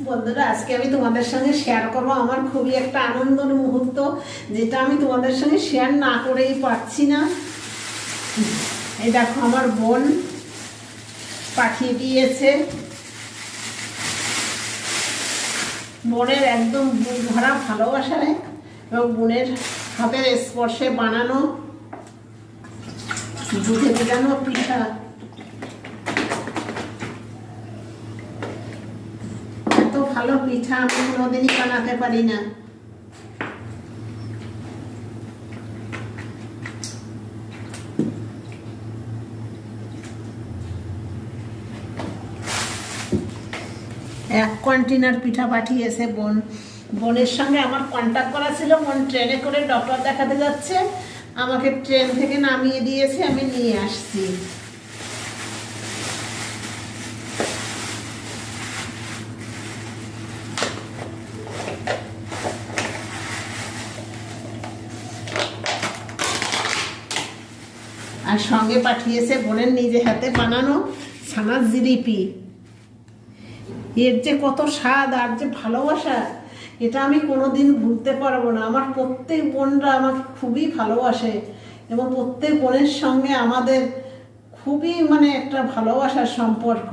বন্ধুরা, আজকে আমি তোমাদের সঙ্গে শেয়ার করবো আমার খুবই একটা আনন্দের মুহূর্ত, যেটা আমি তোমাদের সঙ্গে শেয়ার না করেই পারছি না। এই দেখো, আমার বোন পাঠিয়ে দিয়েছে, বোনের একদম বুক ভরা ভালোবাসায় এবং বোনের হাতের স্পর্শে বানানো দুধে ভেজানো পিঠা। এত ভালো পিঠা আমি কোনোদিনই বানাতে পারি না। এক কন্টেনার পিঠা পাঠিয়েছে বোন। বোনের সঙ্গে আমার কন্ট্যাক্ট করা ছিল, বোন ট্রেনে করে ডক্টর দেখাতে যাচ্ছে, আমাকে ট্রেন থেকে নামিয়ে দিয়েছে, আমি নিয়ে আসছি। আর সঙ্গে পাঠিয়েছে বোনের নিজে হাতে বানানো ছানার জিলিপি। এর যে কত স্বাদ আর যে ভালোবাসা, এটা আমি কোনোদিন ভুলতে পারবো না। আমার প্রত্যেক বোনরা আমাকে খুবই ভালোবাসে এবং প্রত্যেক বোনের সঙ্গে আমাদের খুবই একটা ভালোবাসার সম্পর্ক।